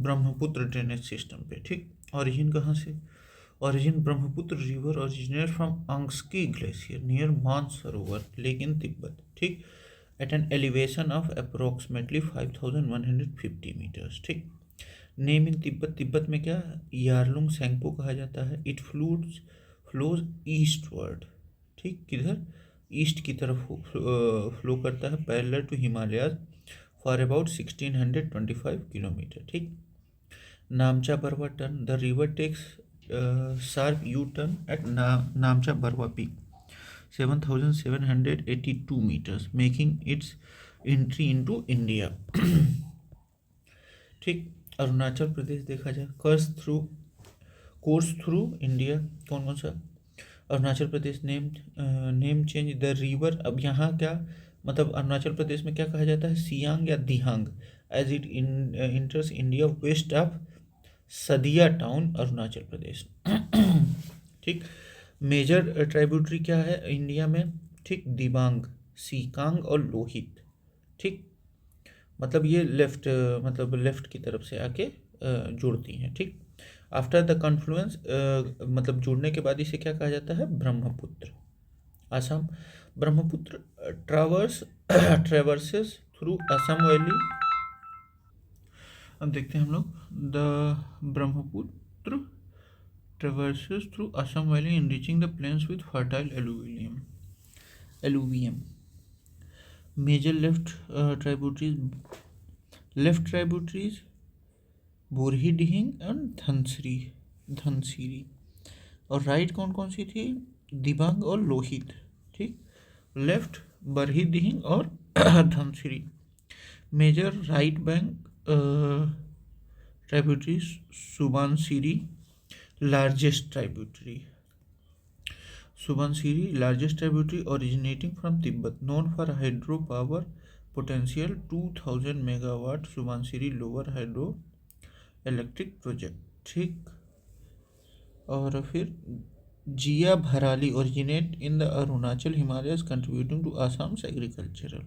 Brahmaputra drainage system पे। ठीक, origin कहाँ से? Origin Brahmaputra river originate from Angsi glacier near Mansarovar lake in Tibet. ठीक, at an elevation of approximately 5150 metres. ठीक, name in Tibet, Tibet में क्या, यारलुंग सेंगपो कहा जाता है। It flows eastward. ठीक, किधर, ईस्ट की तरफ फ्लो करता है, parallel to Himalayas for about 1625 kilometre. ठीक, Namcha Barwa turn, the river takes sharp U turn at Namcha Barwa peak 7782 meters, making its entry into India। ठीक, अरुणाचल प्रदेश देखा जाए, कोर्स थ्रू इंडिया, कौन कौन सा? Arunachal Pradesh name change the river. अब यहाँ क्या मतलब, अरुणाचल प्रदेश में क्या कहा जाता है, सियांग या Dihang, as it enters India west of Sadiya town, Arunachal Pradesh. ठीक, मेजर ट्राइब्यूटरी क्या है इंडिया में? ठीक, दिबांग, सीकांग और लोहित। ठीक, मतलब ये लेफ्ट की तरफ से आके जुड़ती हैं। ठीक, आफ्टर द कॉन्फ्लुएंस, मतलब जुड़ने के बाद इसे क्या कहा जाता है? Brahmaputra. Assam, Brahmaputra traverses through Assam valley. अब देखते हैं हम लोग, the Brahmaputra traverses through Assam Valley enriching the plains with fertile alluvium. Major left tributaries Burhi Dihing and Dhansiri. और राइट कौन कौन सी थी? दिबांग और लोहित। ठीक, लेफ्ट बरही डिहिंग और Dhansiri. Major right bank tributaries Subansiri, largest tributary originating from Tibet, known for hydropower potential 2000 megawatt Subansiri lower hydroelectric project। ठीक, और फिर जिया भराली originate in the Arunachal Himalayas contributing to Assam's agriculture।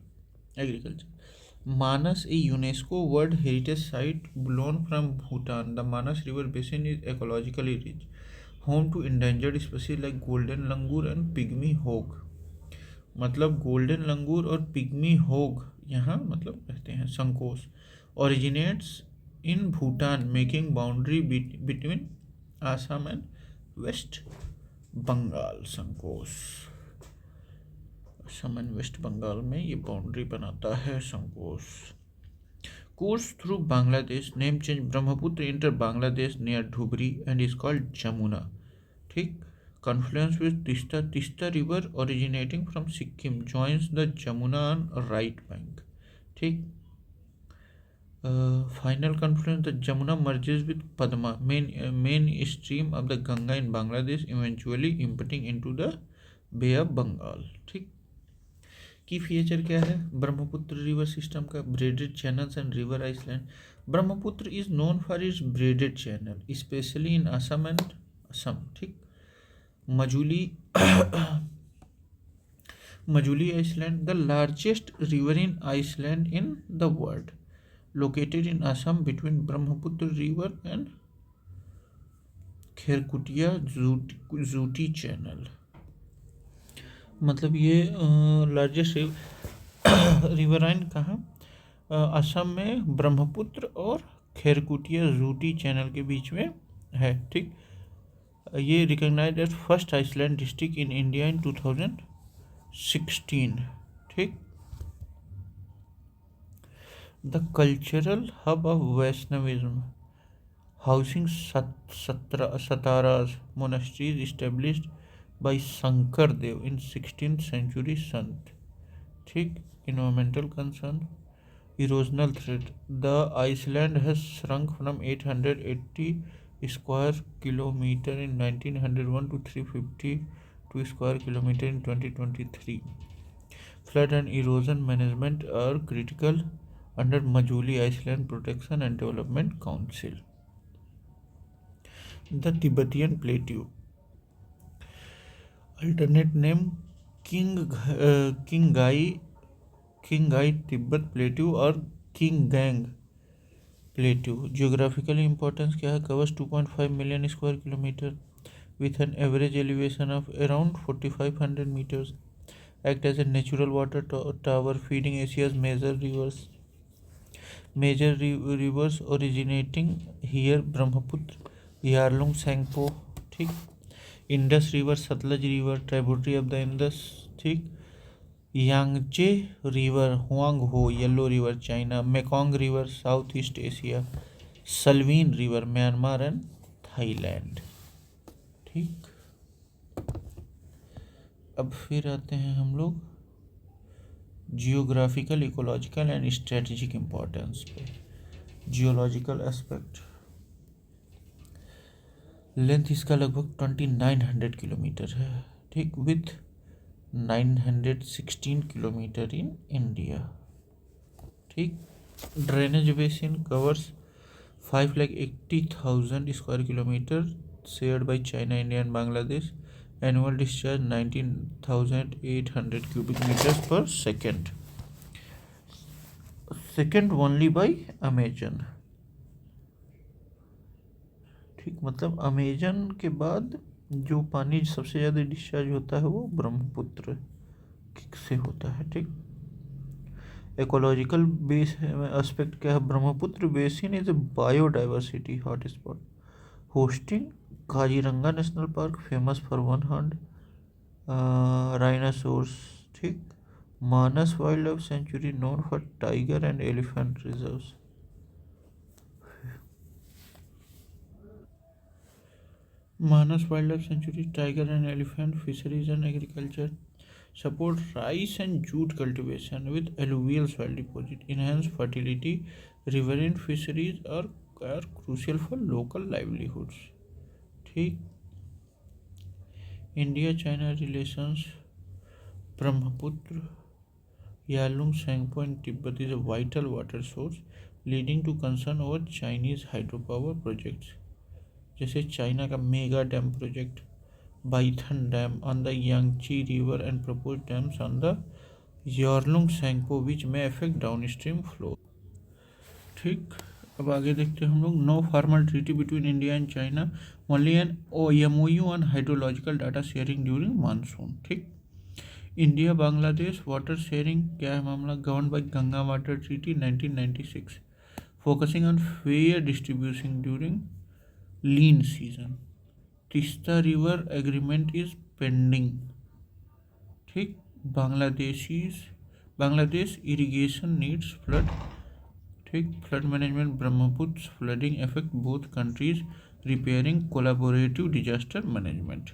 Manas, a UNESCO World Heritage Site blown from Bhutan, the Manas River Basin is ecologically rich, home to endangered species like golden langur and pygmy hog। मतलब golden लंगूर और pygmy होग यहाँ मतलब रहते हैं। Sankosh originates in Bhutan, making boundary between Assam and West Bengal। Sankosh Assam and West Bengal में ये boundary बनाता है Sankosh. Course through Bangladesh, name change Brahmaputra enter Bangladesh near Dhubri and is called Jamuna. ठीक, confluence with Teesta river originating from Sikkim joins the Jamuna on right bank. ठीक, final confluence the Jamuna merges with Padma, main stream of the Ganga in Bangladesh, eventually emptying into the bay of Bengal. ठीक, key feature क्या है Brahmaputra river system का? Braided channels and river island. Brahmaputra is known for its braided channel especially in Assam and Assam. ठीक, Majuli island, the largest river in island in the world, located in Assam between Brahmaputra river and Kherkutia Xuti channel. मतलब ये largest riverine कहाँ? असम में ब्रह्मपुत्र और खेरकुटिया Xuti channel के बीच में है। ठीक, ये recognised as first island district in India in 2016। ठीक, the cultural hub of Vaishnavism, housing satras monasteries established by Shankar Dev in 16th century Sant। ठीक, environmental concern, erosional threat, the Iceland has shrunk from 880 square kilometer in 1901 to 352 square kilometer in 2023। Flood and erosion management are critical under Majuli Iceland Protection and Development Council। The Tibetan Plateau, alternate name Qinghai Tibbet Plateau और Qingang plateau geographical importance क्या है, covers 2.5 million square kilometre with an average elevation of around 4500 meters, act as a natural water tower feeding Asia's major rivers originating here, Brahmaputra, Yarlung, Sangpo, ठीक, Indus river, Sutlej river tributary of the Indus, ठीक, Yangtze river, Huang He yellow river China, Mekong river south east Asia, Salween river Myanmar and Thailand, ठीक। अब फिर आते हैं हम लोग geographical, ecological and strategic importance पे। जियोलॉजिकल एस्पेक्ट, लेंथ इसका लगभग 2900 किलोमीटर है, ठीक, विथ 916 किलोमीटर इन इंडिया, ठीक। Drainage basin covers 580,000 square kilometre shared by China, India and Bangladesh, annual discharge 19,800 cubic metres पर सेकेंड ओनली बाय अमेजन, ठीक। मतलब Amazon के बाद जो पानी सबसे ज़्यादा डिस्चार्ज होता है वो ब्रह्मपुत्र से होता है, ठीक। इकोलॉजिकल बेस एस्पेक्ट क्या है, Brahmaputra basin is a biodiversity hotspot hosting Kaziranga national park famous for one horned rhinoceros, ठीक, Manas wildlife sanctuary known for tiger and elephant reserves, Manas wildlife sanctuary tiger and elephant fisheries and agriculture, support rice and jute cultivation with alluvial soil deposit, enhance fertility, riverine fisheries are crucial for local livelihoods, ठीक। India China relations, Brahmaputra, Yarlung, Tsangpo and Tibet is a vital water source leading to concern over Chinese hydropower projects, जैसे China का mega dam project Baithan Dam on the Yangtze River and proposed dams on the Yarlung Sangpo which may affect downstream flow, ठीक। अब आगे देखते हैं हम लोग, no formal treaty between India and China, only an MOU on hydrological data sharing during monsoon, ठीक। India Bangladesh water sharing क्या है मामला, govern by Ganga water treaty 1996, focusing on fair distribution during lean season, Teesta river agreement is pending, ठीक। Bangladesh irrigation needs flood, ठीक, flood management, Brahmaputra flooding effect both countries, repairing collaborative disaster management,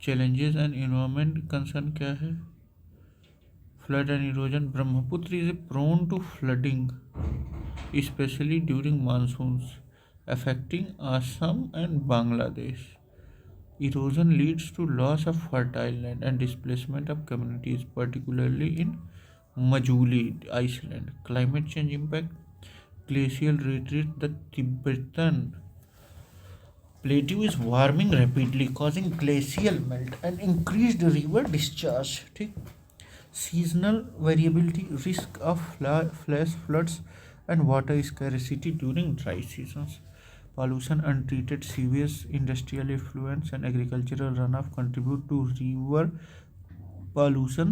challenges and environment concern क्या है, flood and erosion, Brahmaputra is prone to flooding especially during monsoons affecting Assam and Bangladesh. Erosion leads to loss of fertile land and displacement of communities, particularly in Majuli Island. Climate change impact, glacial retreat, the Tibetan plateau is warming rapidly, causing glacial melt and increased river discharge. ठीक, seasonal variability, risk of flash floods and water scarcity during dry seasons. Pollution, untreated sewage, industrial effluents, and agricultural runoff contribute to river pollution.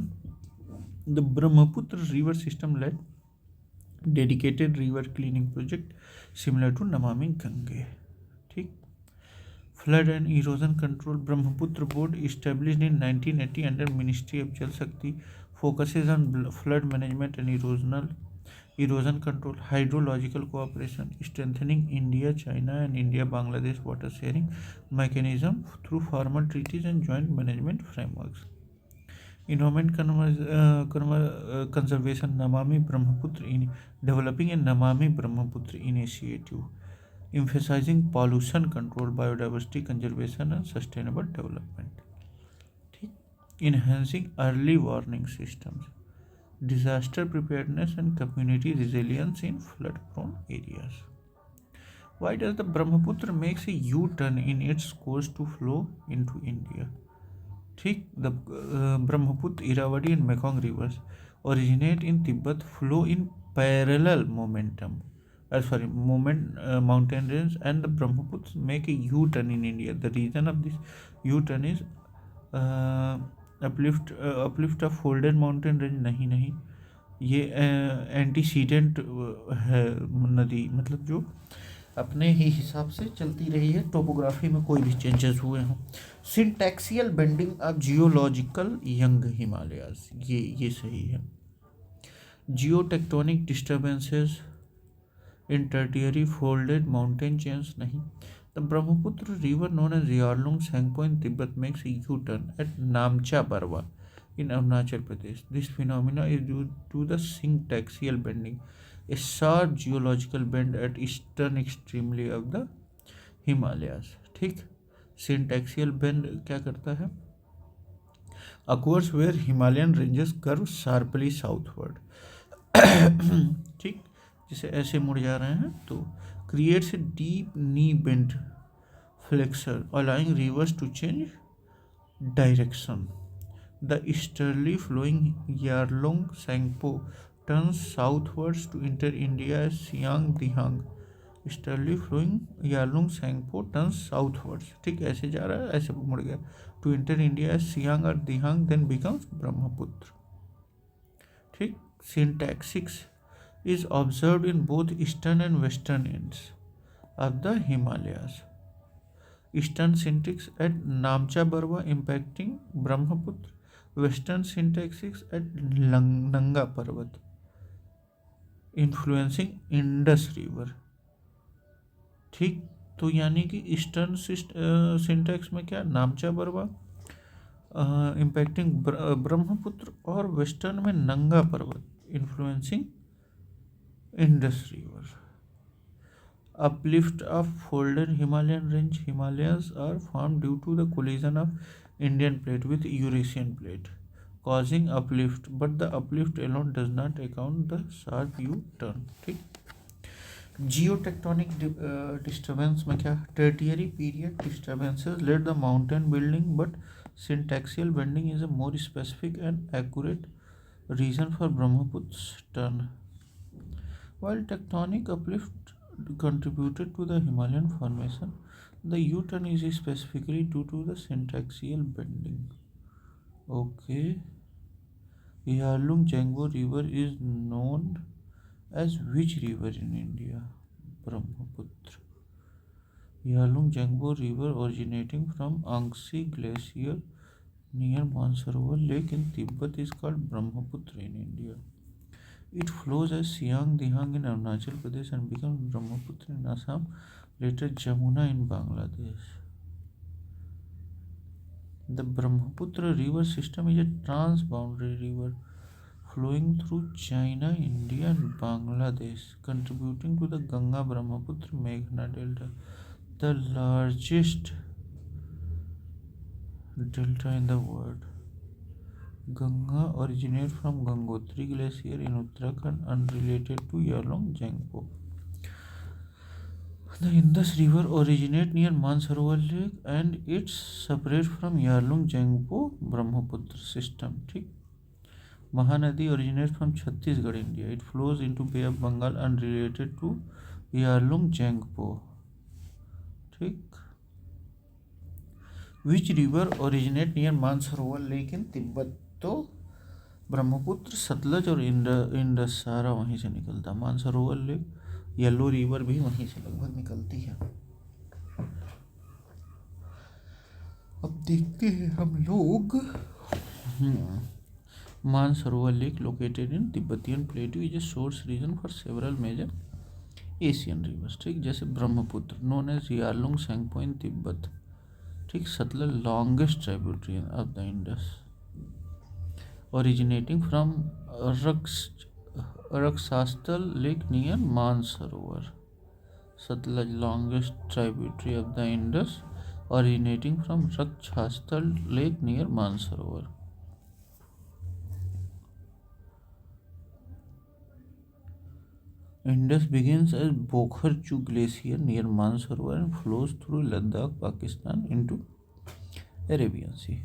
The Brahmaputra river system led dedicated river cleaning project similar to Namami Gange, ठीक। Flood and erosion control, Brahmaputra board established in 1980 under Ministry of Jal Shakti, focuses on flood management and erosion control, hydrological cooperation, strengthening India China and India Bangladesh water sharing mechanism through formal treaties and joint management frameworks, environment conservation, Namami Brahmaputra developing a Namami Brahmaputra initiative emphasizing pollution control, biodiversity conservation and sustainable development, ठीक। enhancing early warning systems, disaster preparedness and community resilience in flood prone areas. Why does the Brahmaputra makes a U-turn in its course to flow into India, ठीक। the Brahmaputra, Irrawaddy and Mekong rivers originate in Tibet, flow in parallel momentum mountain range and the Brahmaputra make a U-turn in India. The reason of this U-turn is uplift of folded mountain range नहीं, ये antecedent है नदी, मतलब जो अपने ही हिसाब से चलती रही है, टोपोग्राफी में कोई भी चेंजेस हुए हों. Syntaxial bending of geological young Himalayas, ये सही है. Geotectonic disturbances in tertiary folded mountain chains नहीं. The Brahmaputra river known as Yarlung Tsangpo in Tibet makes a U turn at Namcha Barwa in Arunachal Pradesh. This phenomena is due to the syntaxial bending, a sharp geological bend at eastern extremely of the Himalayas. ठीक, syntaxial bend क्या करता है? Occurs where Himalayan ranges curve sharply southward. ठीक, जिसे ऐसे मुड़ जा रहे हैं तो creates a deep knee bend flexure, allowing rivers to change direction. The easterly flowing Yarlung Sangpo turns southwards to enter India as Siang Dihang. Easterly flowing Yarlung Sangpo turns southwards. ठीक, ऐसे जा रहा है, ऐसे मुड़ गया. To enter India as Siang or Dihang, then becomes Brahmaputra. ठीक, syntaxics is observed in both eastern and western ends of the Himalayas. Eastern syntax at Namcha Barwa impacting Brahmaputra. Western syntaxics at Nanga Parvat influencing Indus River. ठीक, तो यानी कि eastern syntax में क्या, नामचा Barwa impacting Brahmaputra, और western में नंगा पर्वत influencing Indus river. Uplift of folded Himalayan range. Himalayas are formed due to the collision of Indian plate with Eurasian plate, causing uplift, but the uplift alone does not account the sharp U-turn. ठीक, जियोटेक्टोनिक disturbance में क्या, tertiary period disturbances led the mountain building, but syntaxial bending is a more specific and accurate reason for Brahmaputra's turn. While tectonic uplift contributed to the Himalayan formation, the U-turn is specifically due to the syntaxial bending. Okay. Yarlung Jangbo River is known as which river in India? Brahmaputra. Yarlung Jangbo River originating from Angsi Glacier near Mansarovar Lake in Tibet is called Brahmaputra in India. It flows as Siang Dihang in Arunachal Pradesh and becomes Brahmaputra in Assam, later Jamuna in Bangladesh. The Brahmaputra river system is a transboundary river flowing through China, India and Bangladesh, contributing to the Ganga-Brahmaputra-Meghna delta, the largest delta in the world. Ganga originates from Gangotri Glacier in Uttarakhand, unrelated to Yarlung Jangpo. The Indus River originates near Mansarovar Lake and it's separate from Yarlung Jangpo Brahmaputra system. ठीक, Mahanadi originates from Chhattisgarh, India. It flows into Bay of Bengal, unrelated to Yarlung Jangpo. ठीक, which river originates near Mansarovar Lake in Tibet? तो ब्रह्मपुत्र, सतलज और Indus सारा वहीं से निकलता. Mansarovar lake, yellow river भी वहीं से लगभग निकलती है. अब देखते हैं हम लोग. Mansarovar lake located in Tibetan plateau is a source region for several major Asian rivers. ठीक, जैसे Brahmaputra known as Yarlung Tsangpo in Tibet. ठीक, Sutlej longest tributary of the Indus, originating from Raksastal Lake near Mansarovar. Satluj, longest tributary of the Indus, originating from Raksastal Lake near Mansarovar. Indus begins as Bokhar Chu Glacier near Mansarovar and flows through Ladakh, Pakistan into Arabian Sea.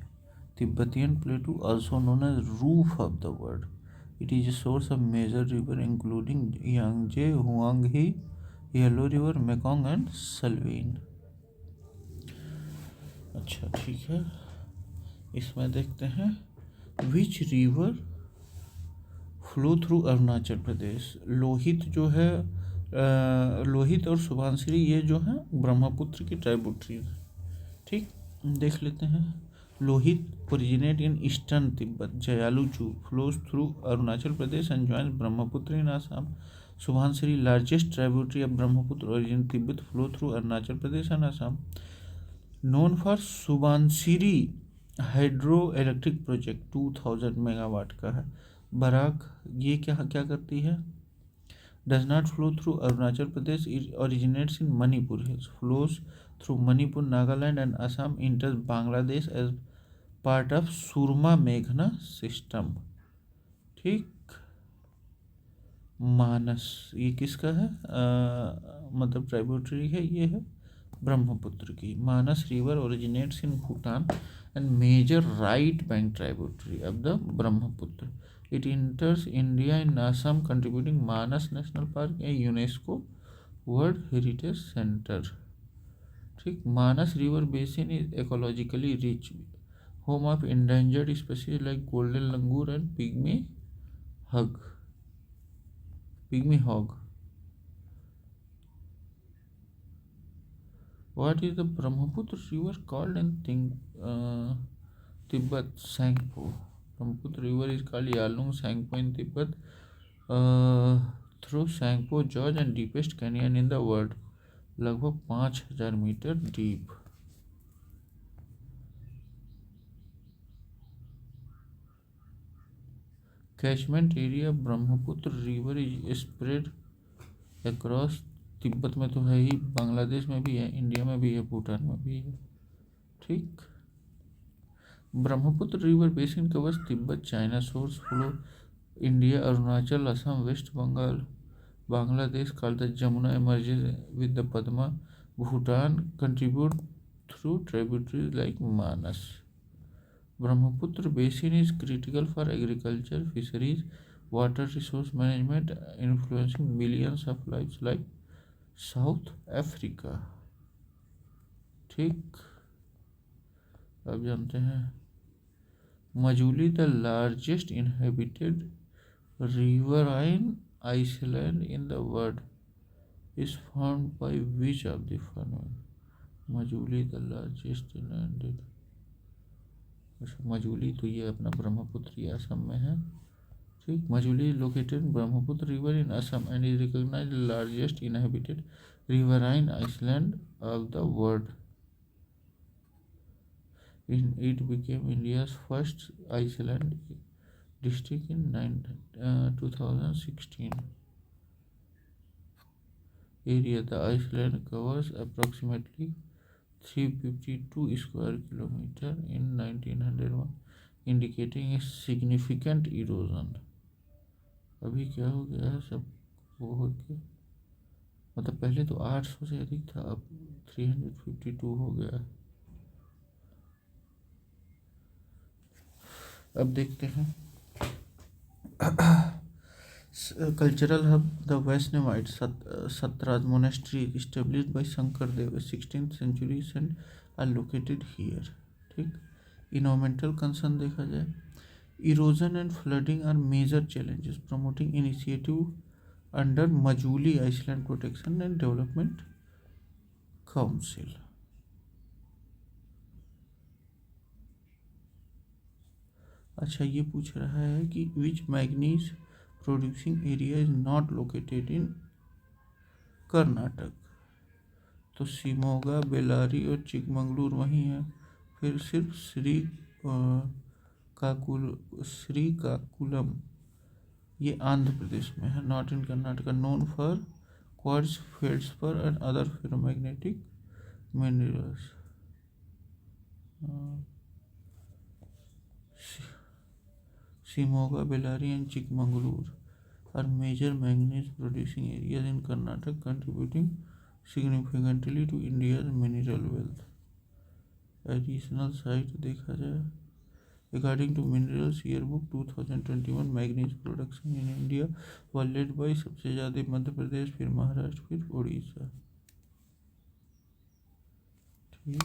Tibetan Plateau, also known as roof of the world. It is a source of major rivers including Yangtze, Huanghe, yellow river, Mekong and Salween. अच्छा ठीक है, इसमें देखते हैं which river flow through Arunachal Pradesh. Lohit जो है, लोहित और सुबनसिरी ये जो है ब्रह्मपुत्र की ट्राइब्यूटरीज। ठीक, देख लेते हैं। Lohit originate in eastern Tibet, Zayul Chu flows through Arunachal Pradesh and joins Brahmaputra in Assam. Subansiri largest tributary of Brahmaputra origin Tibet flow through Arunachal Pradesh and Assam. Known for Subansiri hydroelectric project 2000 megawatt का है। बराक ये क्या क्या करती है? Does not flow through Arunachal Pradesh, it originates in Manipur hills, flows through Manipur, Nagaland and Assam, enters Bangladesh as part of सुरमा मेघना system. ठीक, मानस ये किसका है? मतलब ट्राइब्यूटरी है, ये है ब्रह्मपुत्र की। Manas river originates in Bhutan and major right bank tributary of the Brahmaputra. It enters India in Assam, contributing Manas national park a UNESCO world heritage centre. ठीक, Manas river basin is ecologically rich, home of endangered species like golden langur and pygmy hog. What is the Brahmaputra river called in Tibet? Sangpo. Brahmaputra river is called Yalung Sangpo in Tibet, through Sangpo Gorge and deepest canyon in the world, लगभग 5000 metre deep. Catchment area Brahmaputra river is spread across, Tibet में तो है ही, बांग्लादेश में भी है, India में भी है, भूटान में भी है। ठीक, Brahmaputra river basin covers Tibet, China, source flow India, Arunachal, Assam, West Bengal, Bangladesh, called the Jamuna, emerges with the Padma, Bhutan, contribute through tributaries like Manas. Brahmaputra basin is critical for agriculture, fisheries, water resource management, influencing millions of lives like South Africa. ठीक, अब जानते हैं Majuli the largest inhabited riverine island in the world is formed by which of the following? Majuli the largest landed, अच्छा मजूली तो ये अपना ब्रह्मपुत्र असम में है। ठीक, Majuli located Brahmaputra river in Assam and is recognised largest inhabited riverine island of the world. It became India's first island district in 2016. Area, the island covers approximately 352 square kilometer in 1901, indicating a significant erosion. अभी क्या हो गया है, सब वो हो गया, मतलब पहले तो 800 से अधिक था, अब 352 हो गया है। अब देखते हैं cultural hub the Vaishnavite satras monastery established by Shankar Dev 16th century and are located here. ठीक, इन्वायरमेंटल कंसर्न देखा जाए, erosion and flooding are major challenges, promoting initiative under Majuli island protection and development council. अच्छा, ये पूछ रहा है कि which manganese producing area is not located in Karnataka, तो शिमोगा, बेल्लारी और चिकमंगलूर वहीं है। फिर सिर्फ श्रीकाकुलम ये आंध्र प्रदेश में है, not in Karnataka. Known for quartz, feldspar and other ferromagnetic minerals. Shimoga, Bellary and Chikmagalur are major manganese producing areas in Karnataka, contributing significantly to India's mineral wealth. Additional site देखा जाए, according to minerals yearbook 2021, manganese production in India was led by सबसे ज़्यादा मध्य प्रदेश, फिर महाराष्ट्र, फिर उड़ीसा। ठीक।